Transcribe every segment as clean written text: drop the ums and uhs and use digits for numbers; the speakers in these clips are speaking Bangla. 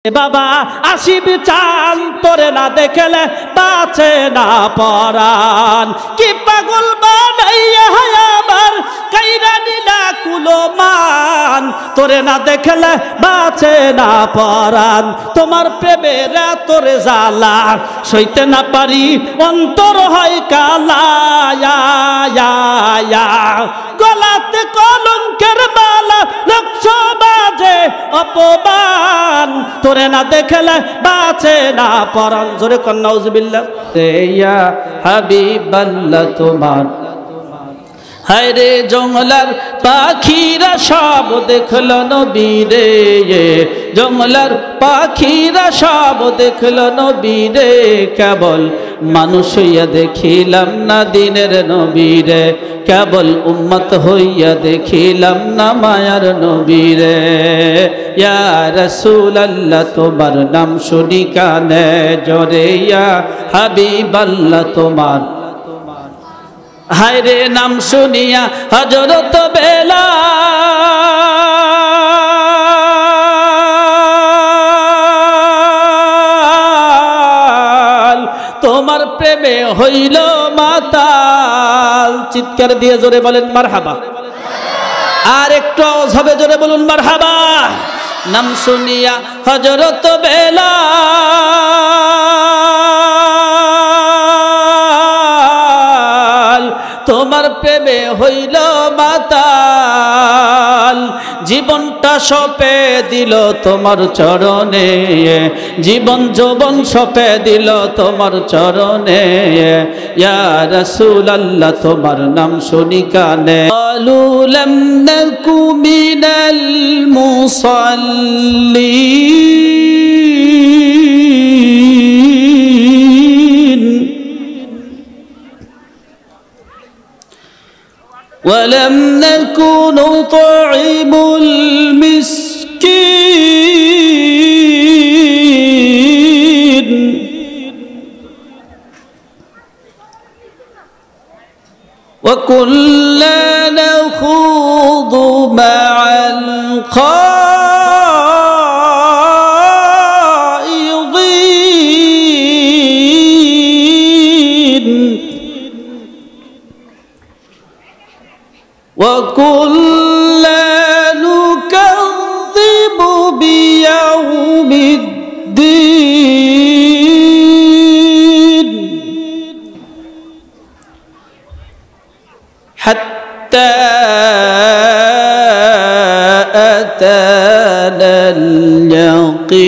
বাবা আসিব চান তোরে না দেখলে বাঁচে না পরাণ কি পাগল বানাইয়া আমার কাইরা নিলা কুলমান তোরে না দেখলে বাঁচে না পরাণ তোমার প্রেমের তোরে জ্বালা সইতে না পারি অন্তর হয় কালা গলাতে কলঙ্কের মালা লক্ষ বাজে অপমান তোরে না দেখলে বাঁচে না পরাণ জোরে কর নাউজুবিল্লাহ ইয়া হাবিবাল্লাহ তোমার হায় রে জঙ্গলার পাখিরা সব দেখল নবীরে জঙ্গলার পাখিরা সব দেখল নবীরে কেবল মানুষ হইয়া দেখিলাম না দিনের নবীরে কেবল উম্মত হইয়া দেখিলাম না মায়ার নবীরে ইয়া রাসূলুল্লাহ তোমার নাম শুনি কানে জোরে ইয়া হাবিবাল্লাহ তোমার হায় রে নাম শুনিয়া হযরত বেলাল তোমার প্রেমে হইল মাতাল চিৎকার দিয়ে জোরে বলেন মারহাবা আর একটু আওয়াজ হবে জোরে বলুন মারহাবা নাম শুনিয়া হযরত বেলাল তোমার প্রেমে হইল মাতাল জীবনটা সঁপে দিল তোমার চরণে জীবন যৌবন সঁপে দিল তোমার চরণে ইয়া রাসূলুল্লাহ তোমার নাম শুনি কানে ক্বালু লাম নাকু মিনাল মুসাল্লিন ولم نكن نطعم المسكين وكنا نخوض مع الخائضين وكنا نكذب بيوم الدين حتى أتانا اليقين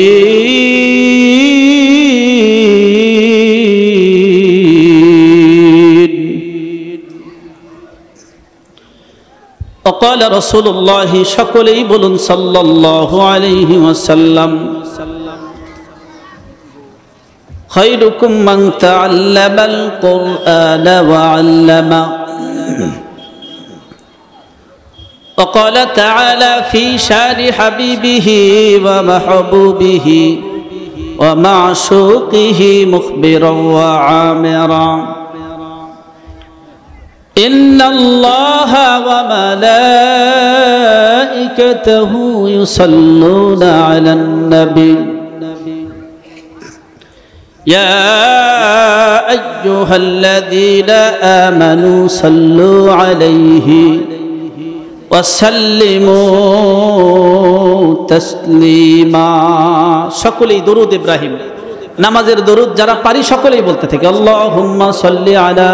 وقال رسول الله شكلي بلن صلى الله عليه وسلم خيركم من تعلم القرآن وعلمه وقال تعالى في شان حبيبه ومحبوبه ومعشوقه مخبرا وعامرا إن الله وملائكته يصلون على النبي يا أيها الذين آمنوا صلوا عليه وسلموا تسليما সকলেই দরুদ ইব্রাহিম নামাজের দরুদ যারা পারি সকলেই বলতে থাকে আল্লাহুম্মা সাল্লি আলা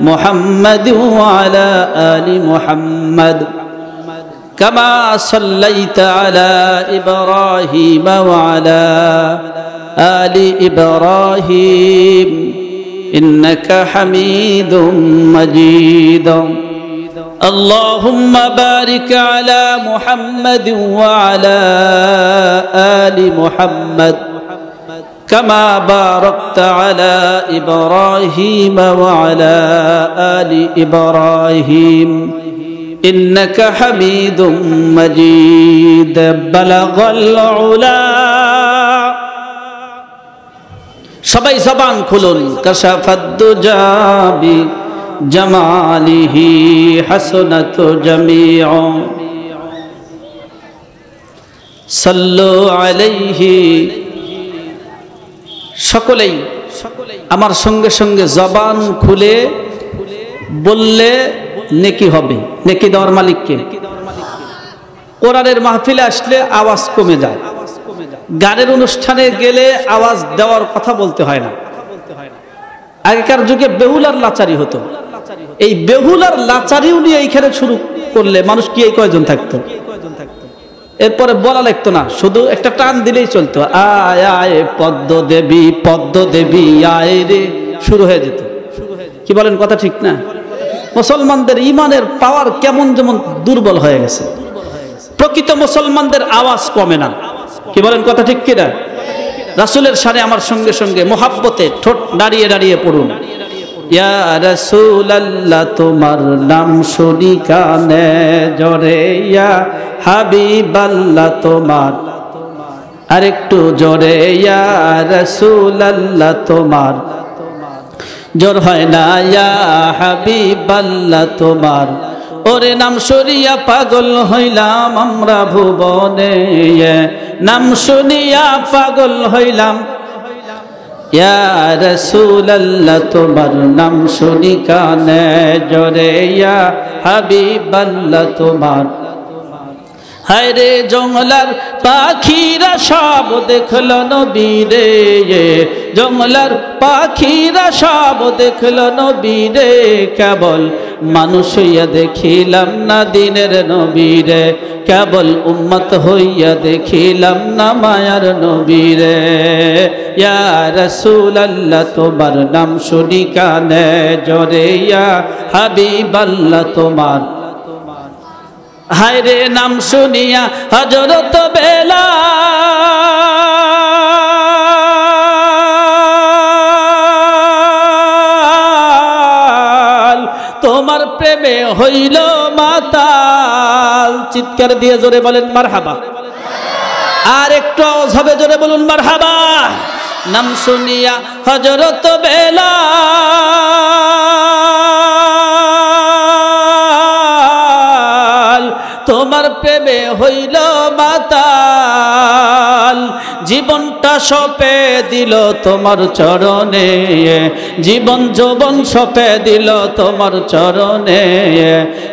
محمد وعلى آل محمد كما صليت على إبراهيم وعلى آل إبراهيم إنك حميد مجيد اللهم بارك على محمد وعلى آل محمد كما باركت على إبراهيم وعلى آل إبراهيم إنك حميد مجيد بلغ العلا সবাই জবান খুলুন কাশাফাদ দুজা বিজামালিহি হাসনাতু জামিউ সাল্লু আলাইহি। সকলেই আমার সঙ্গে সঙ্গে জবান খুলে বললে নেকি হবে। নেকি দেওয়ার মালিককে। কোরআনের মাহফিলে আসলে আওয়াজ কমে যায়, গানের অনুষ্ঠানে গেলে আওয়াজ দেওয়ার কথা বলতে হয় না। আগেকার যুগে বেহুলার লাচারি হতো, এই বেহুলার লাচারিও নিয়ে এইখানে শুরু করলে মানুষ কি এই কয়জন থাকতো? এরপরে বলা লাগতো না, শুধু একটা টান দিলেই চলতো, আয় আয় পদ্ম দেবী আয় রে, শুরু হয়ে যেত। কি বলেন, কথা ঠিক না? মুসলমানদের ইমানের পাওয়ার কেমন যেমন দুর্বল হয়ে গেছে। প্রকৃত মুসলমানদের আওয়াজ কমে না। কি বলেন, কথা ঠিক কিনা? রাসূলের শানে আমার সঙ্গে সঙ্গে মোহাব্বতে ঠোঁট নাড়িয়ে নাড়িয়ে পড়ুন, ইয়া রাসূলাল্লাহ তোমার নাম শুনি কানে জোরে, ইয়া হাবিবাল্লাহ তোমার, আরেকটু জোরে, ইয়া রাসূলাল্লাহ তোমার, জোর হয় না, ইয়া হাবিবাল্লাহ তোমার, ওরে নাম শুনিয়া পাগল হইলাম আমরা ভুবনে, নাম শুনিয়া পাগল হইলাম, ইয়া রাসূলাল্লাহ তোমার নাম শুনি কানে জোরে, ইয়া হাবিবাল্লাহ তোমার। হায় রে জঙ্গলার পাখিরা সব দেখলো নবীরে, জঙ্গলার পাখিরা সব দেখলো নবীরে, কেবল মানুষ হইয়া দেখিলাম না দিনের নবীরে, কেবল উম্মত হইয়া দেখিলাম না মায়ার নবীরে, ইয়া রাসূলাল্লাহ তোমার নাম শুনি কানে জোরে, ইয়া হাবিবাল্লাহ তোমার। হায় রে নাম শুনিয়া হযরত বেলাল তোমার প্রেমে হইল মাতাল। চিৎকার দিয়ে জোরে বলেন মারহাবা। আর একটু আওয়াজ হবে, জোরে বলুন মারহাবা। নাম শুনিয়া হযরত বেলাল তোমার প্রেমে হইল মাতাল, জীবনটা সঁপে দিল তোমার চরণে, জীবন যৌবন সঁপে দিল তোমার চরণে,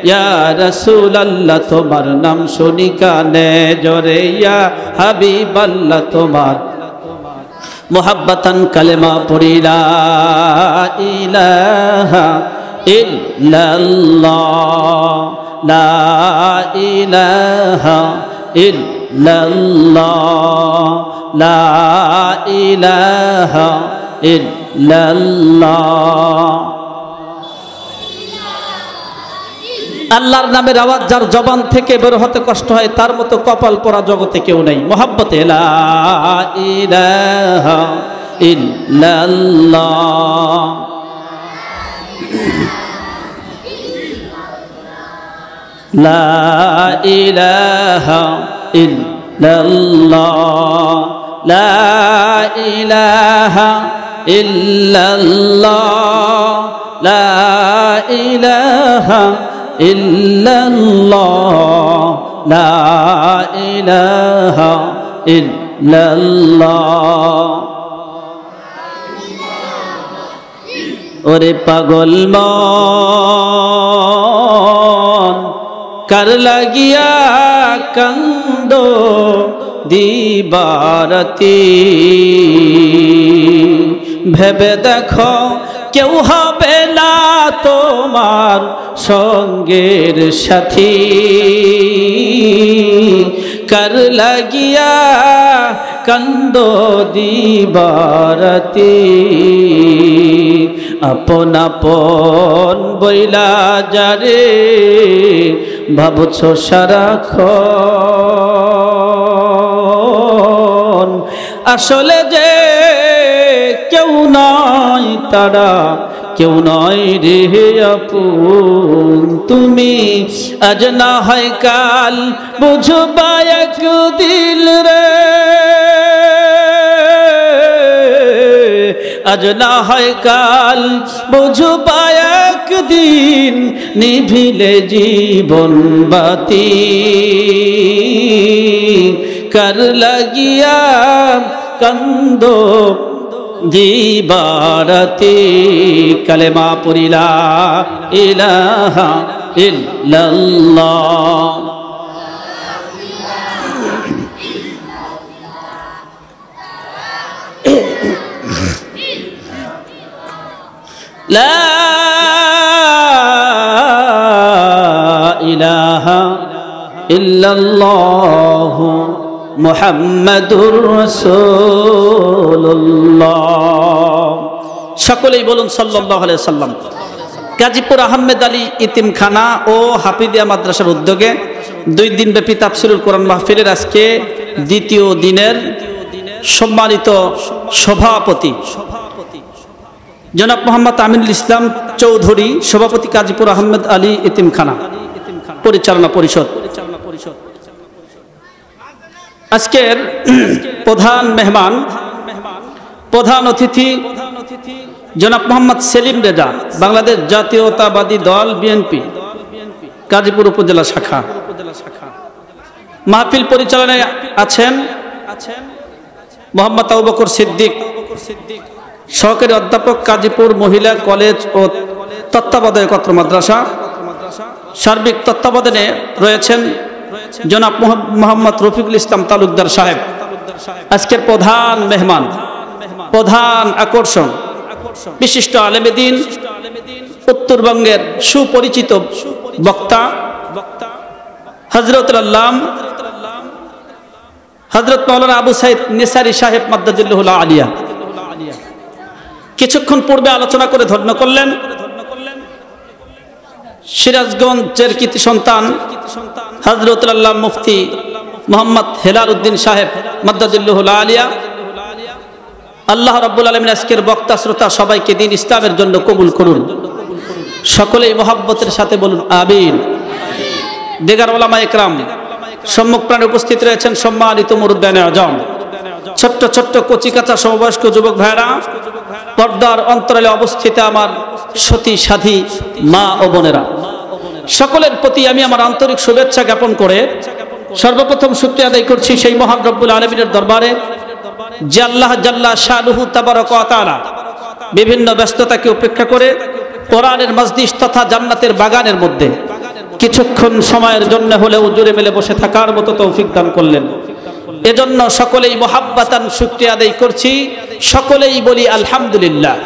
ইয়া রাসূলাল্লাহ তোমার নাম শুনি কানে জোরে, ইয়া হাবিবাল্লাহ তোমার। মুহাব্বাতান কালেমা পড়ি লা ইলাহা ইল্লাল্লাহ, লা ইলাহা ইল্লাল্লাহ, লা ইলাহা ইল্লাল্লাহ। আল্লাহর নামের আওয়াজ যার জবান থেকে বের হতে কষ্ট হয় তার মতো কপাল পোড়া জগতে কেউ নেই। মুহাব্বতে লা ইলাহা ইল্লাল্লাহ, লা ইলাহা ইল্লাল্লাহ, লা ইলাহা ইল্লাল্লাহ, লা ইলাহা ইল্লাল্লাহ, লা ইলাহা ইল্লাল্লাহ। ওরে পাগল মন কার লাগিয়া কান্দ দিবারাতি, ভেবে দেখো কেউ হবে না তোমার সঙ্গের সাথী, কার লাগিয়া কান্দ দিবারাতি, আপন আপন বইলা যারে ভাবছ সারাক্ষণ, আসলে যে কেউ নয় তারা, কেউ নয় রে আপন তুমি, আজ না হয় কাল বুঝবা একদিন রে, আজ না হয় কাল বুঝবা একদিন, নিভিলে জীবন বাতি কার লাগিয়া কান্দো দিবারাতি কালেমা পড়িলা ইলাহা ইল্লাল্লাহ। লা ইলাহা ইল্লাল্লাহ মুহাম্মাদুর রাসূলুল্লাহ। সকলেই বলুন সাল্লাল্লাহু আলাইহি সাল্লাম। গাজীপুর আহমেদ আলী ইতিমখানা ও হাফিদিয়া মাদ্রাসার উদ্যোগে 2 দিন ব্যাপী তাফসীরুল কোরআন মাহফিলের আজকে দ্বিতীয় দিনের সম্মানিত সভাপতি জনাব মোহাম্মদ আমিনুল ইসলাম চৌধুরী, সভাপতি গাজীপুর আহমেদ আলী ইতিমখানা পরিচালনা পরিষদ। আজকের প্রধান মেহমান, প্রধান অতিথি জনাব মোহাম্মদ সেলিম রেজা, বাংলাদেশ জাতীয়তাবাদী দল বিএনপি গাজীপুর উপজেলা শাখা। মাহফিল পরিচালনায় আছেন মোহাম্মদ আবু বকর সিদ্দিক, সহকারী অধ্যাপক গাজীপুর মহিলা কলেজ ও তত্ত্বাবধায়ক অত্র মাদ্রাসা। সার্বিক তত্ত্বাবধানে রয়েছেন জনাব মোহাম্মদ রফিকুল ইসলাম তালুকদার সাহেব। আজকের প্রধান মেহমান, প্রধান আকর্ষণ বিশিষ্ট আলেমে দ্বীন, উত্তরবঙ্গের সুপরিচিত বক্তা হযরতুল আল্লাম হযরত মাওলানা আবু সাইদ নিসারী সাহেব মাদ্দাজিল্লাহুল আলিয়া। কিছুক্ষণ পূর্বে আলোচনা করে ধন্য করলেন সিরাজগঞ্জের কৃতি সন্তান হযরতুল আল্লাহ মুফতি মোহাম্মদ হেলাল উদ্দিন সাহেব মাদ্দাজিল্লাহুল আলিয়া। আল্লাহ রাব্বুল আলামিন আজকের বক্তা শ্রোতা সবাইকে দ্বীন ইসলামের জন্য কবুল করুন। সকলেই মহব্বতের সাথে বলুন আমিন। দেগার ওলামা ইকরাম, সম্মুখ প্রাণে উপস্থিত রয়েছেন সম্মানিত মুরব্বিয়ানে আজম, ছোট্ট ছোট্ট কচিকাঁচা সমবয়স্ক যুবক ভাইরা, পর্দার অন্তরালে অবস্থিত আমার সতী সাধী মা ও বোনেরা, সকলের প্রতি আমি আমার আন্তরিক শুভেচ্ছা জ্ঞাপন করে সর্বপ্রথম শুকরিয়া আদায় করছি সেই মহান রব্বুল আলামিনের দরবারে যে আল্লাহ জাল্লা শানুহু তাবারাক ওয়া তাআলা বিভিন্ন ব্যস্ততাকে উপেক্ষা করে কোরআনের মজলিস তথা জান্নাতের বাগানের মধ্যে কিছুক্ষণ সময়ের জন্য হলেও জুড়ে মেলে বসে থাকার মতো তৌফিক দান করলেন। এজন্য সকলেই মুহাব্বাতান শুকরিয়া আদায় করছি, সকলেই বলি আলহামদুলিল্লাহ।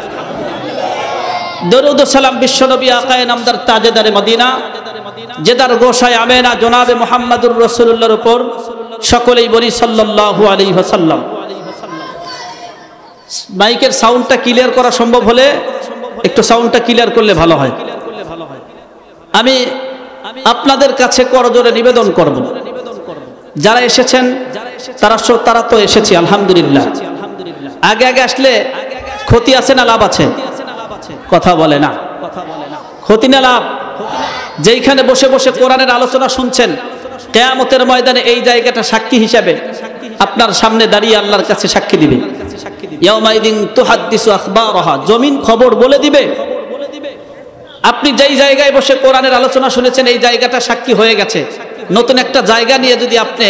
দরুদ ও সালাম বিশ্বনবী আকায়ে নামদার তাজেদারে মদিনা জেদার গোসায় আমেনা জনাবে মুহাম্মাদুর রাসূলুল্লাহর উপর সকলেই বলি সাল্লাল্লাহু আলাইহি ওয়াসাল্লাম। মাইকের সাউন্ডটা ক্লিয়ার করা সম্ভব হলে একটু সাউন্ডটা ক্লিয়ার করলে ভালো হয়। আমি আপনাদের কাছে করজোরে নিবেদন করব, যারা এসেছেন তারা তো এসেছি আলহামদুলিল্লাহ। আগে আগে আসলে ক্ষতি আছে না লাভ আছে? কথা বলে না। ক্ষতি না লাভ? যেইখানে বসে বসে কোরআনের আলোচনা শুনছেন, কিয়ামতের ময়দানে এই জায়গাটা সাক্ষী হিসাবে আপনার সামনে দাঁড়িয়ে আল্লাহর কাছে সাক্ষী দিবে। ইয়াউমাইদিন তুহাদ্দিসু আখবারাহা, জমিন খবর বলে দিবে। আপনি যেই জায়গায় বসে কোরআনের আলোচনা শুনেছেন এই জায়গাটা সাক্ষী হয়ে গেছে। নতুন একটা জায়গা নিয়ে যদি আপনি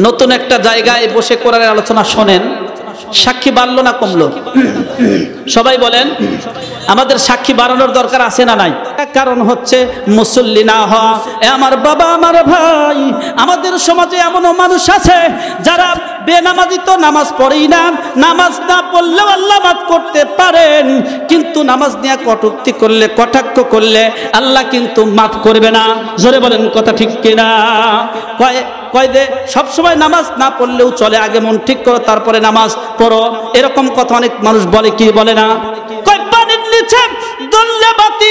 নতুন একটা জায়গায় বসে কোরআনের আলোচনা শোনেন, সাক্ষী বাড়লো না কমলো? সবাই বলেন আমাদের সাক্ষী বাড়ানোর দরকার আছে না নাই? কারণ হচ্ছে মুসল্লি না হওয়া। আমার বাবা, আমার ভাই, আমাদের সমাজে এমনও মানুষ আছে যারা বেনামাজি তো নামাজ পড়েই না, নামাজ না পড়লেও আল্লাহ মাফ করতে পারেন, কিন্তু নামাজ নিয়ে কটূক্তি করলে, কটাক্ষ করলে আল্লাহ কিন্তু মাফ করবে না। জোরে বলেন কথা ঠিক কিনা? কয় দে সবসময় নামাজ না পড়লেও চলে, আগে মন ঠিক করো তারপরে নামাজ পড়ো, এরকম কথা অনেক মানুষ বলে কি বলে না? কয় পানির নিচে ধরলে বাতি,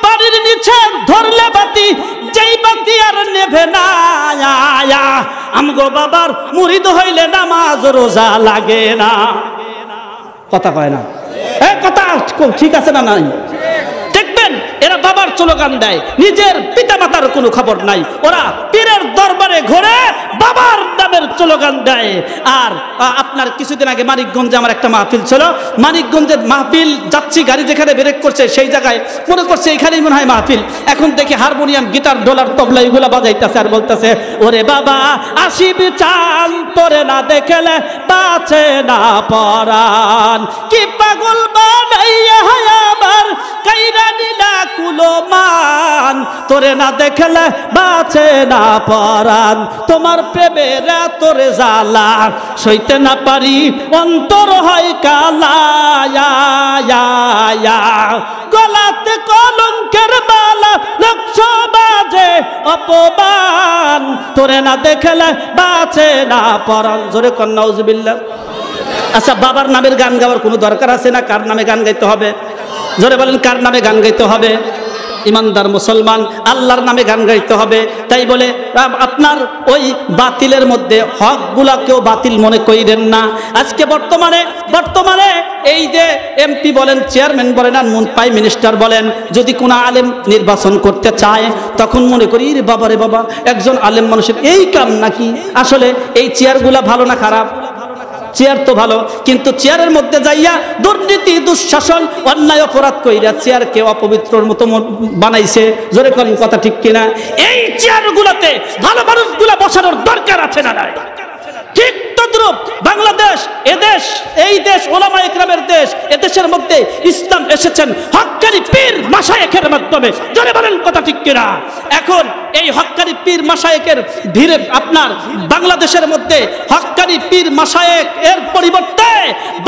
পানির নিচে ধরলে বাতি, যেই বাতি আর নেভে না। আমগো বাবার মুরিদ হইলে নামাজ রোজা লাগে না। কথা কয় না? কথা ঠিক আছে না নাই? দেখবেন এরা বাবার স্লোগান দেয়, নিজের পিতামাতার কোনো খবর নাই, ওরা পীরের দরবারে ঘুরে বাবার নামের স্লোগান দেয়। আর আপনার কিছুদিন আগে মানিকগঞ্জে আমার একটা মাহফিল ছিল, মানিকগঞ্জের মাহফিল যাচ্ছি, গাড়ি যেখানে ব্রেক করছে সেই জায়গায় মনে করছে এখানেই মনে হয় মাহফিল, এখন দেখি হারমোনিয়াম, গিটার, ডোলার, তবলা এগুলা বাজাইতেছে আর বলতেছে, ওরে বাবা আসিবি চান তোরে না দেখলে বাঁচে না পরাণ, কি পাগল বানাইয়া আমার কাইরা নিলা কুলমান, তোরে না দেখলে বাঁচে না পরাণ, তোমার প্রেমের তোরে জ্বালা সইতে না পারি অন্তর হয় কালা, গলাতে কলঙ্কের মালা লক্ষ বাজে অপমান, তোরে না দেখলে বাঁচে না পরাণ। জোরে কর নাউজুবিল্লাহ। আচ্ছা, বাবার নামের গান গাওয়ার কোনো দরকার আছে না? কার নামে গান গাইতে হবে? জোরে বলেন, কার নামে গান গাইতে হবে? ইমানদার মুসলমান আল্লাহর নামে গান গাইতে হবে। তাই বলে আপনার ওই বাতিলের মধ্যে হকগুলাকেও বাতিল মনে করিলেন না। আজকে বর্তমানে এই যে এমপি বলেন, চেয়ারম্যান বলেন, আর প্রাইম মিনিস্টার বলেন, যদি কোনো আলেম নির্বাচন করতে চায় তখন মনে করি রে বাবা রে বাবা, একজন আলেম মানুষের এই কাম নাকি? আসলে এই চেয়ারগুলা ভালো না খারাপ? চেয়ার তো ভালো, কিন্তু চেয়ারের মধ্যে যাইয়া দুর্নীতি, দুঃশাসন, অন্যায়, অপরাধ কইরা চেয়ারকে অপবিত্রর মতো বানাইছে। জোরে করেন কথা ঠিক কিনা? এই চেয়ারগুলোতে ভালো মানুষগুলা বসানোর দরকার আছে না নাই? ঠিক তদ্রূপ বাংলাদেশ, এদেশ, এই দেশ ওলামা ইকরামের দেশ, এদেশের মধ্যে ইসলাম এসেছেন হক্কানি পীর মাশায়েখের মাধ্যমে। জোরে বলেন কথা ঠিক কিনা? এখন এই হক্কানি পীর মাশায়েখের ধীরে আপনার বাংলাদেশের মধ্যে হক্কানি পীর মাশায়েখ এর পরিবর্তে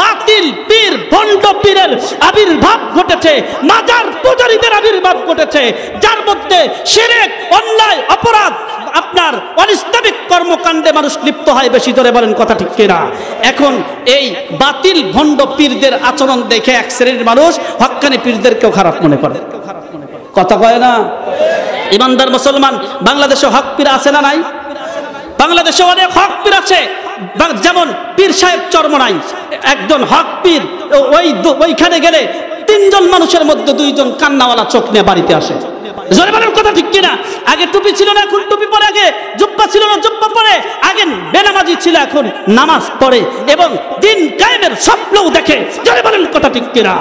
বাতিল পীর, ভণ্ড পীরের আবির্ভাব ঘটেছে, মাজার পূজারীদের আবির্ভাব ঘটেছে, যার মধ্যে শিরক, অন্যায়, অপরাধ, আপনার অনিস্লামিক কর্মকাণ্ডে মানুষ লিপ্ত হয় বেশি। ধরে বলেন কথা ঠিক কিনা? এখন এই বাতিল ভণ্ড পীরদের আচরণ দেখে এক শ্রেণীর মানুষ হক্কানি পীরদেরকেও খারাপ মনে করে। কথা কয় না? ইমানদার মুসলমান, বাংলাদেশে হক পীর আছে না নাই? বাংলাদেশে অনেক হক পীর আছে, যেমন পীর সাহেব চরমনাই একজন হক পীর, ওইখানে গেলে 3 জন মানুষের মধ্যে 2 জন কান্নাওয়ালা চোখ নিয়ে বাড়িতে আসে। জোরে বলেন কথা ঠিক কিনা? আগে টুপি ছিল না, এখন টুপি পরে, আগে জুব্বা ছিল না, জুব্বা পরে, আগে বেনামাজি ছিল, এখন নামাজ পড়ে এবং দিন কায়েমের স্বপ্নও দেখে। জোরে বলেন কথা ঠিক কিনা?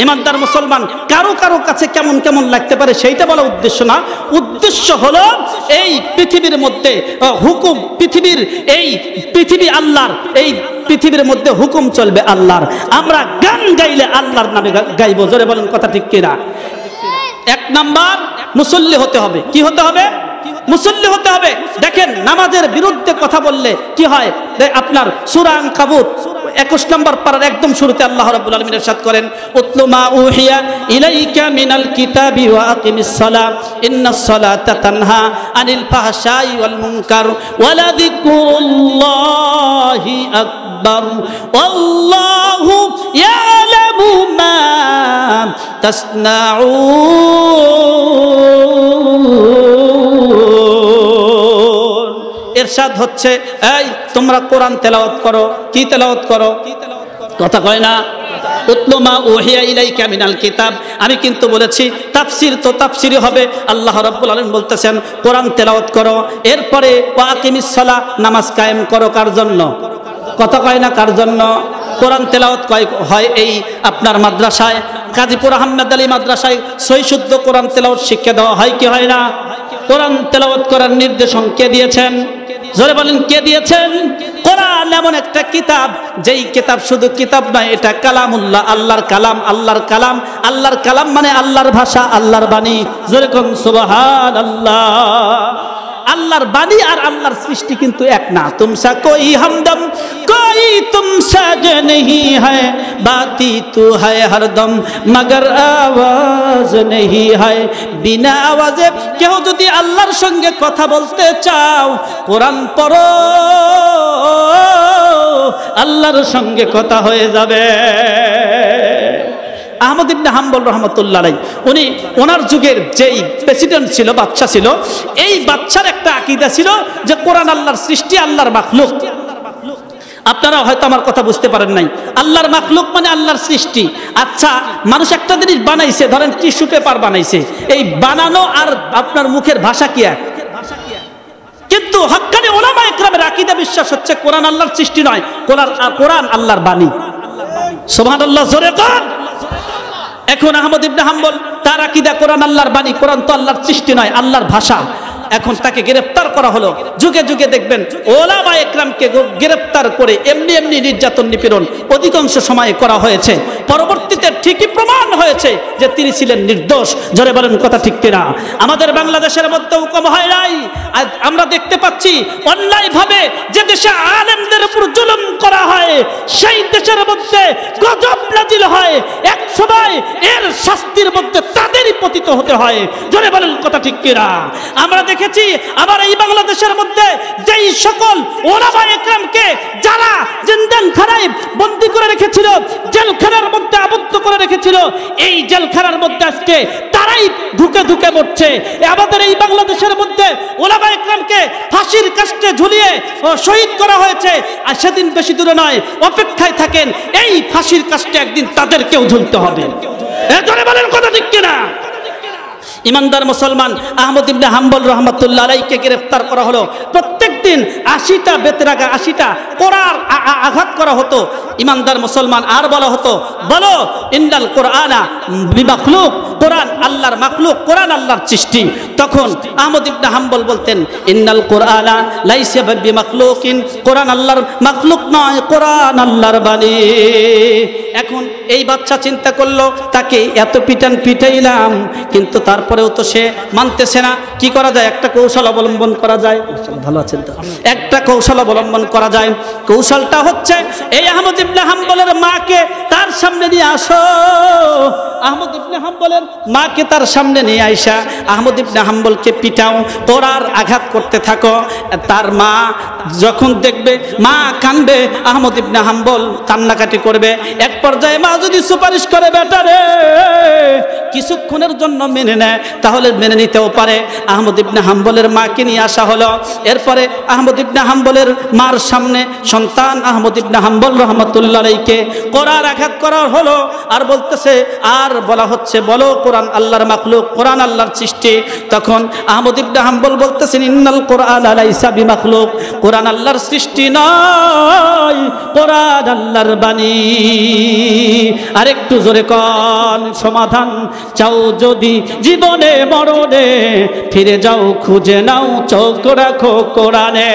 ইমানদার মুসলমান, কারো কারো কাছে কেমন কেমন লাগতে পারে সেইটা বলা উদ্দেশ্য না। উদ্দেশ্য হলো এই পৃথিবীর মধ্যে হুকুম, এই পৃথিবী আল্লাহর, এই পৃথিবীর মধ্যে হুকুম চলবে আল্লাহর। আমরা গান গাইলে আল্লাহর নামে গাইবো। জোরে বলেন কথা ঠিক কিনা? 1 নাম্বার মুসল্লি হতে হবে। কি হতে হবে? মুসল্লি হতে হবে। দেখেন, নামাজের বিরুদ্ধে কথা বললে কি হয়? আপনার সূরা আনকাবুত 21 নম্বর পারার একদম শুরুতে আল্লাহ রাব্বুল আলামিন ইরশাদ করেন, উতলু মা উহিয়া ইলাইকা মিনাল কিতাবি ওয়া আকিমিস সালাত ইন্নাস সালাতা তানহা আনিল ফাহশাই ওয়াল মুনকার ওয়া লাযিকরুল্লাহি আকবার আল্লাহু ইয়ালামু মা তাসনাউন। ইরশাদ হচ্ছে, এই তোমরা কোরআন তেলাওয়াত করো। কি তেলাওয়াত করো? কথা কয় না? উতলু মা উহিয়া ইলাইকা মিনাল কিতাব। আমি কিন্তু বলেছি তাফসীর তো তাফসীরই হবে। আল্লাহ রাব্বুল আলামিন বলতেছেন কোরআন তেলাওয়াত করো, এরপরে ওয়া আকিমিস সালাহ, নামাজ কায়েম করো। কার জন্য? কথা কয় না কার জন্য? কোরআন তেলাওয়াত হয় এই আপনার মাদ্রাসায়, গাজীপুর আহমেদ আলী মাদ্রাসায় সহি শুদ্ধ কোরআন তেলাওয়াত শিক্ষা দেওয়া হয় কি হয় না? কোরআন তেলাওয়াত করার নির্দেশন কে দিয়েছেন? জোরে বলেন কে দিয়েছেন? কোরআন এমন একটা কিতাব, যেই কিতাব শুধু কিতাব নয়, এটা কালামুল্লাহ, আল্লাহর কালাম। আল্লাহর কালাম, আল্লাহর কালাম মানে আল্লাহর ভাষা, আল্লাহর বাণী। জোরে কোন সুবহানাল্লাহ। আল্লাহর বাণী আর আল্লাহর সৃষ্টি কিন্তু এক না। তুমসা কোই हमदम कोई तुमसा जो नहीं है, बाती तू है हरदम मगर आवाज नहीं है। बिना आवाजे কেউ যদি আল্লাহর সঙ্গে কথা বলতে চাও, কোরআন পড়ো, আল্লাহর সঙ্গে কথা হয়ে যাবে। আহমদ ইবনে হাম্বল রাহমাতুল্লাহ আলাইহি, উনি ওনার যুগের যেই প্রেসিডেন্ট ছিল, বাদশা ছিল, এই বাদশার একটা আকীদা ছিল যে কোরআন আল্লাহর সৃষ্টি, আল্লাহর মাখলুক। আপনারা হয়তো আমার কথা বুঝতে পারেন নাই। আল্লাহর মাখলুক মানে আল্লাহর সৃষ্টি। আচ্ছা, মানুষ একটা জিনিস বানাইছে, ধরেন টিস্যু পেপার বানাইছে, এই বানানো আর আপনার মুখের ভাষা কি এক? কিন্তু হক্কানি উলামা ইকরামের আকীদা বিশ্বাস হচ্ছে কোরআন আল্লাহর সৃষ্টি নয়, কোরআন আল্লাহর বাণী। সুবহানাল্লাহ, জোরে কোন। এখন আহমদ ইবনে হাম্বল তার আকীদা কোরআন আল্লাহর বাণী, কোরআন তো আল্লাহর সৃষ্টি নয়, আল্লাহর ভাষা। এখন তাকে গ্রেফতার করা হলো। যুগে যুগে দেখবেন ওলামা একরামকে গ্রেফতার করে এমনি এমনি নির্যাতন নিপীড়ন অধিকাংশ সময়ে করা হয়েছে। পরবর্তীতে ঠিকই প্রমাণ হয়েছে যে তিনি ছিলেন নির্দোষ। জোরে বলেন কথা ঠিক কিনা? আমাদের বাংলাদেশের মধ্যেও কম হয় নাই। আমরা দেখতে পাচ্ছি অন্যায়ভাবে যে দেশে আলেমদের উপর জুলুম করা হয়, সেই দেশের মধ্যে গজব নাজিল হয়। এক সময় এর শাস্তির মধ্যে তাদেরই পতিত হতে হয়। জোরে বলেন কথা ঠিক কিনা? আমরা দেখেছি আবার এই বাংলাদেশের মধ্যে যেই সকল ওলামা একরামকে যারা জিন্দাখানায় বন্দী করে রেখেছিল, জেলখানার মধ্যে আবদ্ধ করে রেখেছিল, এই জেলখানার মধ্যে আজকে তারাই ঢুকে ঢুকে মরছে। আমাদের এই বাংলাদেশের মধ্যে ওলামা একরামকে ফাঁসির কাস্টে ঝুলিয়ে শহীদ করা হয়েছে। আর সেদিন বেশি দূরে নয়, অপেক্ষায় থাকেন, এই ফাঁসির কাস্টে একদিন তাদেরকেও ঝুলতে হবে। জোরে বলেন কথা ঠিক কিনা? ইমানদার মুসলমান, আহমদ ইবনে হাম্বল রহমাতুল্লাহ আলাইহিকে গ্রেফতার করা হলো। প্রত্যেক দিন 80টা বেতরাগা 80টা কোরআন আঘাত করা হতো। ইমানদার মুসলমান, আর বলা হতো, বলো ইন্নাল কোরআনা বিমাখলুক, কোরআন আল্লাহর মাখলুক, কোরআন আল্লাহর সৃষ্টি। তখন আহমদ ইবনে হাম্বল বলতেন, ইন্নাল কোরআনা লাইসা বিমাখলুকিন, কোরআন আল্লাহর মাখলুক নয়, কোরআন আল্লাহর বাণী। এখন এই বাচ্চা চিন্তা করলো, তাকে এত পিটাইলাম, কিন্তু তারপরেও তো সে মানতেছে না। কি করা যায়? একটা কৌশল অবলম্বন করা যায়। ভালো আছেন তো? একটা কৌশল অবলম্বন করা যায়। কৌশলটা হচ্ছে, এই আহমদ ইবনে হাম্বলের মাকে তার সামনে নিয়ে আসো। আহমদ ইবনে হাম্বলের মাকে তার সামনে নিয়ে আইসা আহমদ ইবনে হাম্বলকে পিটাও, তোরার আঘাত করতে থাকো। তার মা যখন দেখবে মা কাঁদবে, আহমদ ইবনে হাম্বল কান্নাকাটি করবে। এক পর্যায়ে মা যদি সুপারিশ করে, বেটা রে কিছুক্ষণের জন্য মেনে নেয়, তাহলে মেনে নিতেও পারে। আহমদ ইবনে হাম্বলের মাকে নিয়ে আসা হলো। এরপরে আহমদ ইবনে হাম্বলের মার সামনে সন্তান আহমদ ইবনে হাম্বল রহমাতুল্লাহ আলাইহিকে কোরআন আঘাত করা হলো। আর বলতেছে, আর বলা হচ্ছে, বলো কোরআন আল্লাহর মাখলুক, কোরআন আল্লাহর সৃষ্টি। তখন আহমদ ইবনে হাম্বল বলতেছেন, ইন্নাল কোরআন লাইসা বিমাখলুক, কোরআন আল্লাহর সৃষ্টি নয়, কোরআন আল্লাহর বাণী। আরেকটু জোরে কোন, সমাধান চাও যদি জীবনে মরণে, ফিরে যাও খুঁজে নাও চোখ রাখো কোরআনে।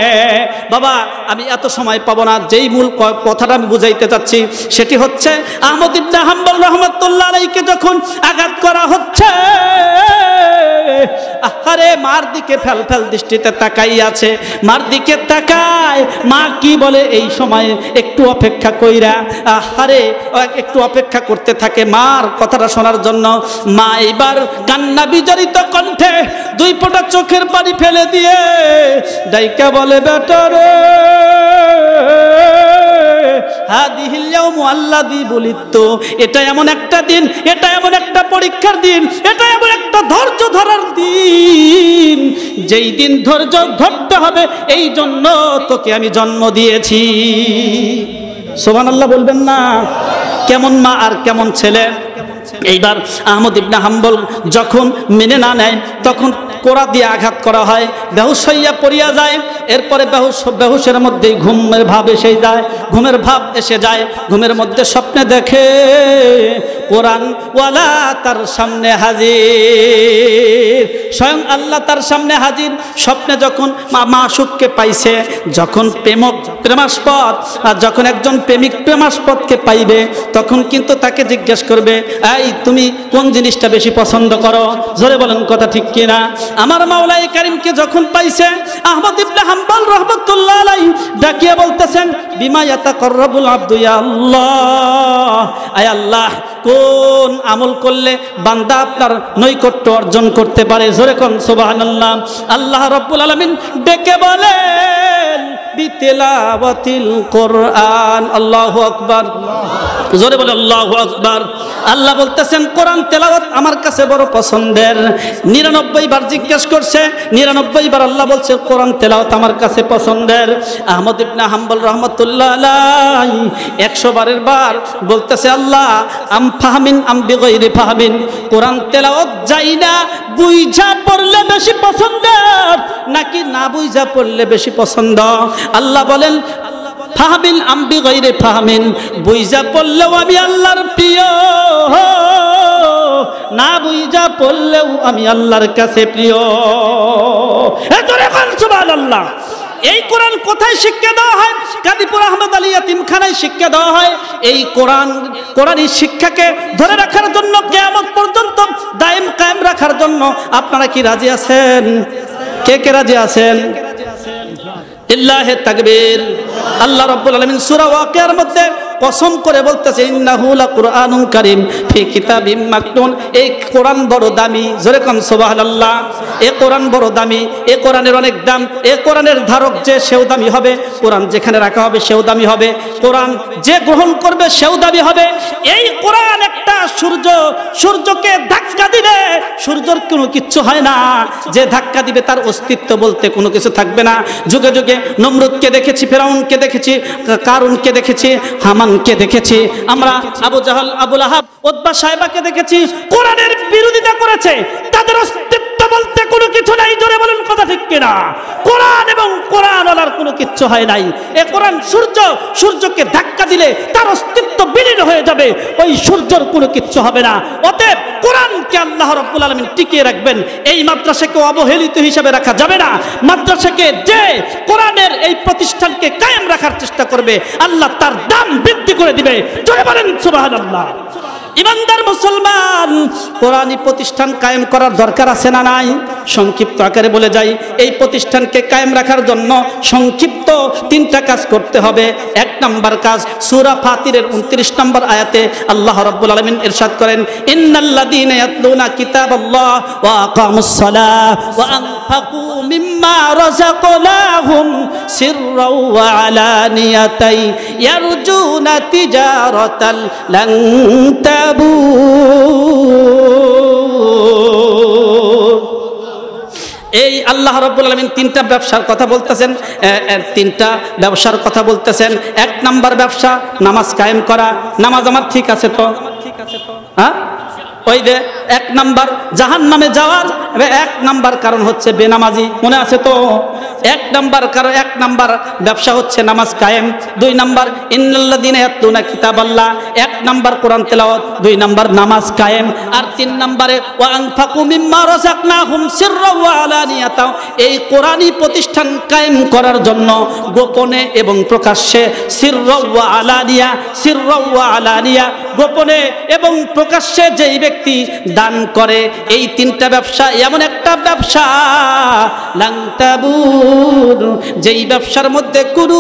বাবা, আমি এত সময় পাবো না। যেই মূল কথাটা আমি বুঝাইতে চাচ্ছি সেটি হচ্ছে, আহমদ ইবনে হাম্বল রহমাতুল্লাহ আলাইহিকে যখন আঘাত করা হচ্ছে, আরে মার দিকে ফেল দৃষ্টিতে তাকাই আছে। মার দিকে তাকায়, মা কি বলে এই সময় একটু অপেক্ষা কইরা, আরে একটু অপেক্ষা করতে থাকে মার কথাটা শোনার জন্য। মা এবার কান্না বিজড়িত কণ্ঠে 2 ফোঁটা চোখের পানি ফেলে দিয়ে ডাইকা বলে, বেটা রে হাদিহিল ইয়াউমু আল্লাযী বুলিতু, এটা এমন একটা দিন, এটা এমন একটা পরীক্ষার দিন, এটা এমন একটা ধৈর্য ধরার দিন, যেই দিন ধৈর্য ধরতে হবে, এই জন্য তোকে আমি জন্ম দিয়েছি। সুবহানাল্লাহ বলবেন না? কেমন মা আর কেমন ছেলে। এইবার আহমদ ইবনে হাম্বল যখন মেনে না নেয়, তখন কোড়া দিয়ে আঘাত করা হয়, বেহুশ হইয়া পড়িয়া যায়। এরপরে বেহুশের মধ্যেই ঘুমের ভাব এসে যায়। ঘুমের মধ্যে স্বপ্নে দেখে কোরআন ওয়ালা তার সামনে হাজির, স্বয়ং আল্লাহ তার সামনে হাজির। স্বপ্নে যখন মাসুককে পাইছে, যখন প্রেমাস্পদ, আর যখন একজন প্রেমিক প্রেমাস্পদকে পাইবে, তখন কিন্তু তাকে জিজ্ঞেস করবে, এই তুমি কোন জিনিসটা বেশি পছন্দ করো? জোরে বলেন কথা ঠিক কিনা? আমার মাওলাই কারিমকে যখন পাইছে, আহমদ ইবনে হাম্বল রাহমাতুল্লাহ আলাইহি ডাকিয়ে বলতেছেন, বিমা ইয়াতাকাররাবুল আবদু ইয়া আল্লাহ, আয় আল্লাহ কোন আমল করলে বান্দা আপনার নৈকট্য অর্জন করতে পারে? জোরে কোন সুবহানাল্লাহ। আল্লাহ রাব্বুল আলামিন ডেকে বলেন, বিতিলাওয়াতিল কোরআন। আল্লাহু আকবার, জোরে বলে আল্লাহু আকবার। আল্লাহ বলতেছেন কোরআন তেলাওয়াত আমার কাছে বড় পছন্দের। 99 বার জিজ্ঞেস করছে, 99 বার আল্লাহ বলছে কোরআন তেলাওয়াত আমার কাছে পছন্দের। আহমদ ইবনে হাম্বল রাহমাতুল্লাহ আলাইহি 100 বারের বার বলতেছে আল্লাহ আম ফাহমিন আম বিগাইরি ফাহমিন, কোরআন তেলাওয়াত যাই না বুঝা পড়লে বেশি পছন্দের নাকি না বুঝা পড়লে বেশি পছন্দ? আল্লাহ বলেন ফাহমিন আম বিগাইরি ফাহমিন, বুঝা পড়লেও আমি আল্লাহর প্রিয়, না বুঝা পড়লেও আমি আল্লাহর কাছে প্রিয়। সুবহানাল্লাহ। এই কোরআন কোথায় শিক্ষা দেওয়া হয়? গাজীপুর আহমদ আলী ইয়াতিমখানায় শিক্ষা দেওয়া হয়। এই কোরআনী শিক্ষাকে ধরে রাখার জন্য কিয়ামত পর্যন্ত দায়েম কায়েম রাখার জন্য আপনারা কি রাজি আছেন? কে কে রাজি আছেন? লিল্লাহি তাকবীর। আল্লাহ রাব্বুল আলামিন সূরা ওয়াকিয়ার মধ্যে কসম করে বলতেছে ইন্নাহু লাকুরআনুন কারীম ফি কিতাবিম মাকনুন, এই কোরআন বড় দামি। জোরে কোন সুবহানাল্লাহ। এই কোরআন বড় দামি, এই কোরআনের অনেক দাম। এই কোরআনের ধারক যে সেও দামি হবে, কোরআন যেখানে রাখা হবে সেও দামি হবে, কোরআন যে গ্রহণ করবে সেও দামি হবে। এই কোরআন একটা সূর্যকে ধাক্কা দিলে সূর্যের কোনো কিচ্ছু হয় না, যে ধাক্কা দিবে তার অস্তিত্ব বলতে কোনো কিছু থাকবে না। যুগে যুগে নমরুদকে দেখেছি, ফেরাউনকে দেখেছি, কারুনকে দেখেছি, হামানকে দেখেছি, আমরা আবু জাহাল, আবু লাহাব, উতবা সাহেবাকে দেখেছি, কোরআনের বিরোধিতা করেছে, তাদের অস্তিত্ব বলতে কোনো কিছু নাই। জোরে বলুন কথা ঠিক কিনা? কোরআন এবং কোরআনওয়ালার কোনো কিচ্ছু হয় নাই। এই কোরআন সূর্যকে ধাক্কা দিলে তার অস্তিত্ব বিলীন হয়ে যাবে, ওই সূর্যের কোনো কিচ্ছু হবে না। অতএব কোরআনকে আল্লাহ রাব্বুল আলামিন টিকিয়ে রাখবেন। এই মাদ্রাসাকে অবহেলিত হিসাবে রাখা যাবে না। মাদ্রাসাকে যে কোরআনের এই প্রতিষ্ঠানকে কায়েম রাখার চেষ্টা করবে আল্লাহ তার দাম বৃদ্ধি করে দিবে। জয় বলেন সুবহানাল্লাহ। ইমানদার মুসলমান, কোরআনী প্রতিষ্ঠান কায়েম করার দরকার আছে না নাই? সংক্ষিপ্ত আকারে বলে যাই, এই প্রতিষ্ঠানকে কায়েম রাখার জন্য সংক্ষিপ্ত 3টা কাজ করতে হবে। 1 নাম্বার কাজ, সূরা ফাতিরের 29 নম্বর আয়াতে আল্লাহ রাব্বুল আলামিন ইরশাদ করেন ইন্নাল্লাযীনা ইয়াতলুনা কিতাবাল্লাহ ওয়া আকামুস সালাহ ওয়া আনফাকু মিম্মা রাযাকনাহুম সিররাও ওয়া আলানিয়াতাই ইয়ারজুনা তিজারাতাল লান এই আল্লাহ রাব্বুল আলামিন 3টা ব্যবসার কথা বলতেছেন। 3টা ব্যবসার কথা বলতেছেন। 1 নাম্বার ব্যবসা নামাজ কায়েম করা। নামাজ আমার ঠিক আছে তো? হ্যাঁ, ওই যে 1 নাম্বার জাহান্নামে যাওয়ার 1 নাম্বার কারণ হচ্ছে বেনামাজি, মনে আছে তো? 1 নাম্বার কারণ, 1 নাম্বার ব্যবসা হচ্ছে নামাজ কায়েম। 2 নাম্বার ইন্নাল্লাযীনা ইয়াতলুনা কিতাবাল্লাহ, 1 নাম্বার কোরআন তেলাওয়াত, 2 নাম্বার নামাজ কায়েম, আর 3 নাম্বারে ওয়া আনফাকু মিম্মা রাযাকনাহুম সিররাও ওয়া আলানিয়াতাও। এই কোরআনী প্রতিষ্ঠান কায়েম করার জন্য গোপনে এবং প্রকাশ্যে, সিররাও ওয়া আলানিয়া, সিররাও ওয়া আলানিয়া, গোপনে এবং প্রকাশ্যে যেই ব্যক্তি দান করে, এই 3টা ব্যবসা এমন একটা ব্যবসা লাং তাবুর, যেই ব্যবসার মধ্যে কোনো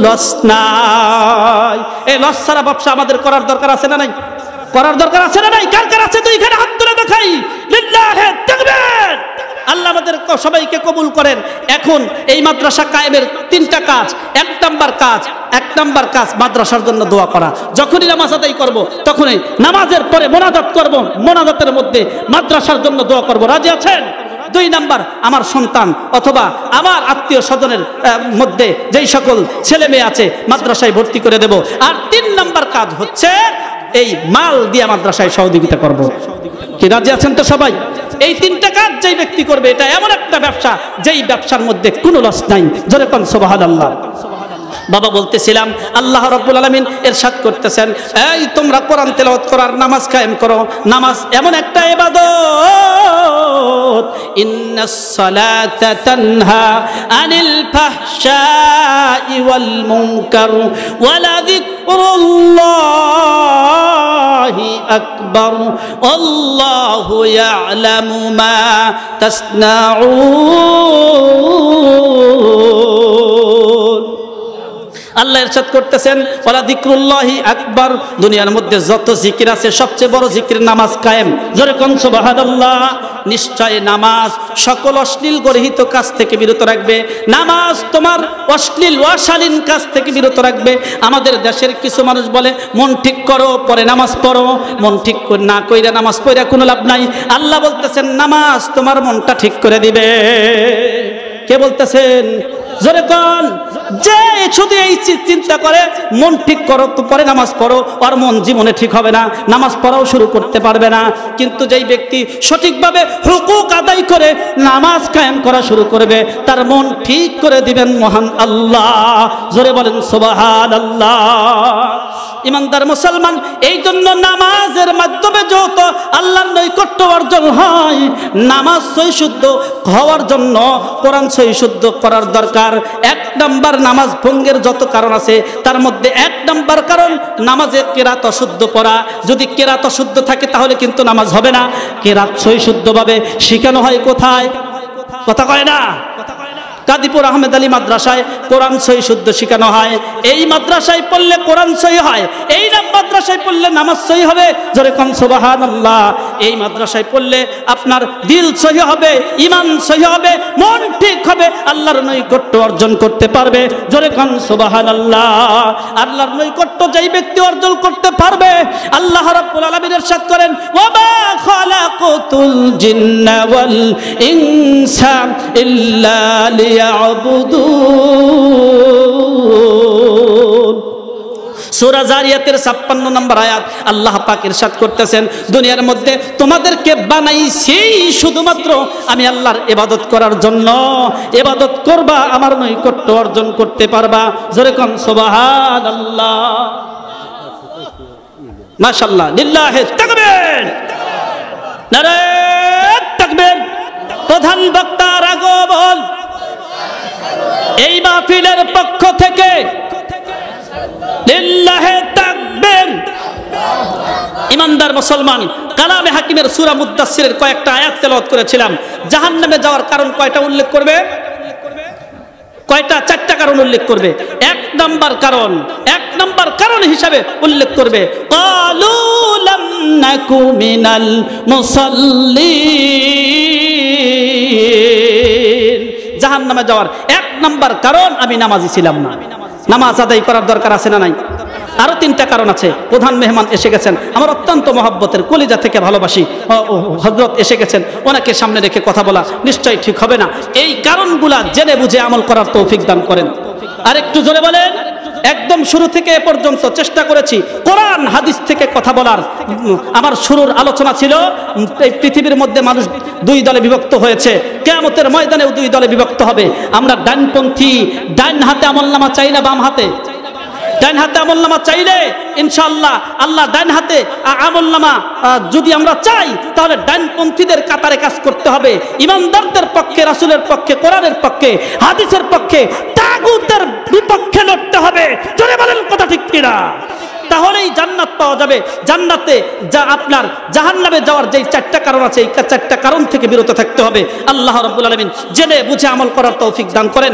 লস নাই। এই লস ছাড়া ব্যবসা আমাদের করার দরকার আছে না নাই? করার দরকার আছে না নাই? কার কার আছে তো এখানে হাত তুলে দেখাই। লিল্লাহি তাকবীর। আল্লাহ আমাদের সবাইকে কবুল করেন। এখন এই মাদ্রাসা কায়েমের 3টা কাজ। 1 নাম্বার কাজ মাদ্রাসার জন্য দোয়া করা। যখনই নামাজ আদায় করব তখনই নামাজের পরে মোনাজাত করব, মোনাজাতের মধ্যে মাদ্রাসার জন্য দোয়া করব। রাজি আছেন? 2 নাম্বার, আমার সন্তান অথবা আমার আত্মীয় স্বজনের মধ্যে যেই সকল ছেলে মেয়ে আছে মাদ্রাসায় ভর্তি করে দেব। আর 3 নাম্বার কাজ হচ্ছে এই মাল দিয়ে মাদ্রাসায় সহযোগিতা করব। কি রাজি আছেন তো সবাই? এই 3টা কাজ যেই ব্যক্তি করবে এটা এমন একটা ব্যবসা যেই ব্যবসার মধ্যে কোনো লস নাই। জোরে কোন সুবহানাল্লাহ। বাবা বলতেছিলাম আল্লাহ রাব্বুল আলামিন ইরশাদ করতেছেন, এই তোমরা কোরআন তেলাওয়াত করো আর নামাজ কায়েম করো। নামাজ এমন একটা ইবাদত, ইন্নাস সালাতা তানহা আনিল ফাহশাই ওয়াল মুনকার ওয়া লাযিকরুল্লাহি আকবার আল্লাহু ইয়ালামু মা তাসনাউন। আল্লাহ ইরশাদ করতেছেন ওয়ালা যিকরুল্লাহি আকবার, দুনিয়ার মধ্যে যত জিকির আছে সবচেয়ে বড় জিকির নামাজ কায়েম। জোরে কোন সুবহানাল্লাহ। নিশ্চয় নামাজ সকল অশ্লীল গর্হিত কাজ থেকে বিরত রাখবে, নামাজ তোমার অশ্লীল অশালীন কাজ থেকে বিরত রাখবে। আমাদের দেশের কিছু মানুষ বলে মন ঠিক করো পরে নামাজ পড়ো, মন ঠিক না কইরা নামাজ পড়া কোনো লাভ নাই। আল্লাহ বলতেছেন নামাজ তোমার মনটা ঠিক করে দিবে। কে বলতেছেন? জোরে কোন? যে শুধু এই চিন্তা করে মন ঠিক করো তো পরে নামাজ পড়ো, আর মন জীবনে ঠিক হবে না, নামাজ পড়াও শুরু করতে পারবে না। কিন্তু যেই ব্যক্তি সঠিকভাবে হুকুক আদায় করে নামাজ কায়েম করা শুরু করবে, তার মন ঠিক করে দিবেন মহান আল্লাহ। জোরে বলেন সুবহানাল্লাহ। ইমানদার মুসলমান, এই জন্য নামাজের মাধ্যমে যত আল্লাহর নৈকট্য অর্জন হয়, নামাজ সহি শুদ্ধ হওয়ার জন্য কোরআন সহি শুদ্ধ করার দরকার। এক নাম্বার নামাজ ভঙ্গের যত কারণ আছে তার মধ্যে এক নাম্বার কারণ নামাজের কেরাত অশুদ্ধ পড়া। যদি কেরাত অশুদ্ধ থাকে তাহলে কিন্তু নামাজ হবে না। কেরাত সহি শুদ্ধভাবে শেখানো হয় কোথায়? কথা কয় না? কাদিপুর আহমেদ আলী মাদ্রাসায় কোরআন সহি শুদ্ধ শেখানো হয়। এই মাদ্রাসায় পড়লে কোরআন সহি হয়, এই মাদ্রাসায় পড়লে নামাজ সহি হবে। জোরে কোন সুবহানাল্লাহ। এই মাদ্রাসায় পড়লে আপনার দিল সহি হবে, ঈমান সহি হবে, মন ঠিক হবে, আল্লাহর নৈকট্য অর্জন করতে পারবে। জোরে কোন সুবহানাল্লাহ। আল্লাহর নৈকট্য যেই ব্যক্তি অর্জন করতে পারবে, আল্লাহ রাব্বুল আলামিন ইরশাদ করেন ওয়ামা খালাকাতুল জিন্না ওয়াল ইনসা ইল্লা সূরা জারিয়াতের 56 নম্বর আয়াত আল্লাহ পাক ইরশাদ করতেছেন দুনিয়ার মধ্যে তোমাদেরকে বানাইছি শুধুমাত্র আমি আল্লাহর ইবাদত করার জন্য। ইবাদত করবা, আমার নৈকট্য অর্জন করতে পারবা। জোরে কোন সুবহানাল্লাহ। মাশাআল্লাহ, লিল্লাহি তাকবীর, নারে তাকবীর। প্রধান বক্তার আগমন। এই মাহফিলের পক্ষ থেকে লিল্লাহি তাকবীর। ইমানদার মুসলমান, কালামে হাকিমের সূরা মুদ্দাসসিরের কয়েকটা আয়াত তেলাওয়াত করেছিলাম। জাহান্নামে যাওয়ার কারণ কয়টা উল্লেখ করবে? কয়টা? 4টা কারণ উল্লেখ করবে। এক নাম্বার কারণ হিসাবে উল্লেখ করবে ক্বালু লাম নাকু মিনাল মুসাল্লিন। জাহান্নামে যাওয়ার এক নাম্বার কারণ আমি নামাজি ছিলাম না। নামাজ আদায় করার দরকার আছে না নাই? আরো 3টা কারণ আছে। প্রধান মেহমান এসে গেছেন, আমার অত্যন্ত মহব্বতের, কলিজা থেকে ভালোবাসি হযরত এসে গেছেন, ওনাকে সামনে রেখে কথা বলা নিশ্চয়ই ঠিক হবে না। এই কারণগুলা জেনে বুঝে আমল করার তৌফিক দান করেন। আর একটু জোরে বলেন। একদম শুরু থেকে এ পর্যন্ত চেষ্টা করেছি কোরআন হাদিস থেকে কথা বলার। আমার শুরুর আলোচনা ছিল এই পৃথিবীর মধ্যে মানুষ 2 দলে বিভক্ত হয়েছে, কিয়ামতের ময়দানেও 2 দলে বিভক্ত হবে। আমরা ডানপন্থী, ডান হাতে আমলনামা চাই না বাম হাতে? ডান হাতে আমলনামা চাইলে ইনশাআল্লাহ আল্লাহ ডান হাতে আমলনামা যদি আমরা চাই তাহলে ডানপন্থীদের কাতারে কাজ করতে হবে। ইমানদারদের পক্ষে, রাসূলের পক্ষে, কোরআনের পক্ষে, হাদিসের পক্ষে, তাগুতের বিপক্ষে লড়তে হবে। জোরে বলেন কথা ঠিক কিনা? তাহলেই জান্নাত পাওয়া যাবে। জান্নাতে যা আপনার জাহান্নামে যাওয়ার যেই 4টা কারণ আছে, এই 4টা কারণ থেকে বিরত থাকতে হবে। আল্লাহ রাব্বুল আলামিন জেনে বুঝে আমল করার তৌফিক দান করেন।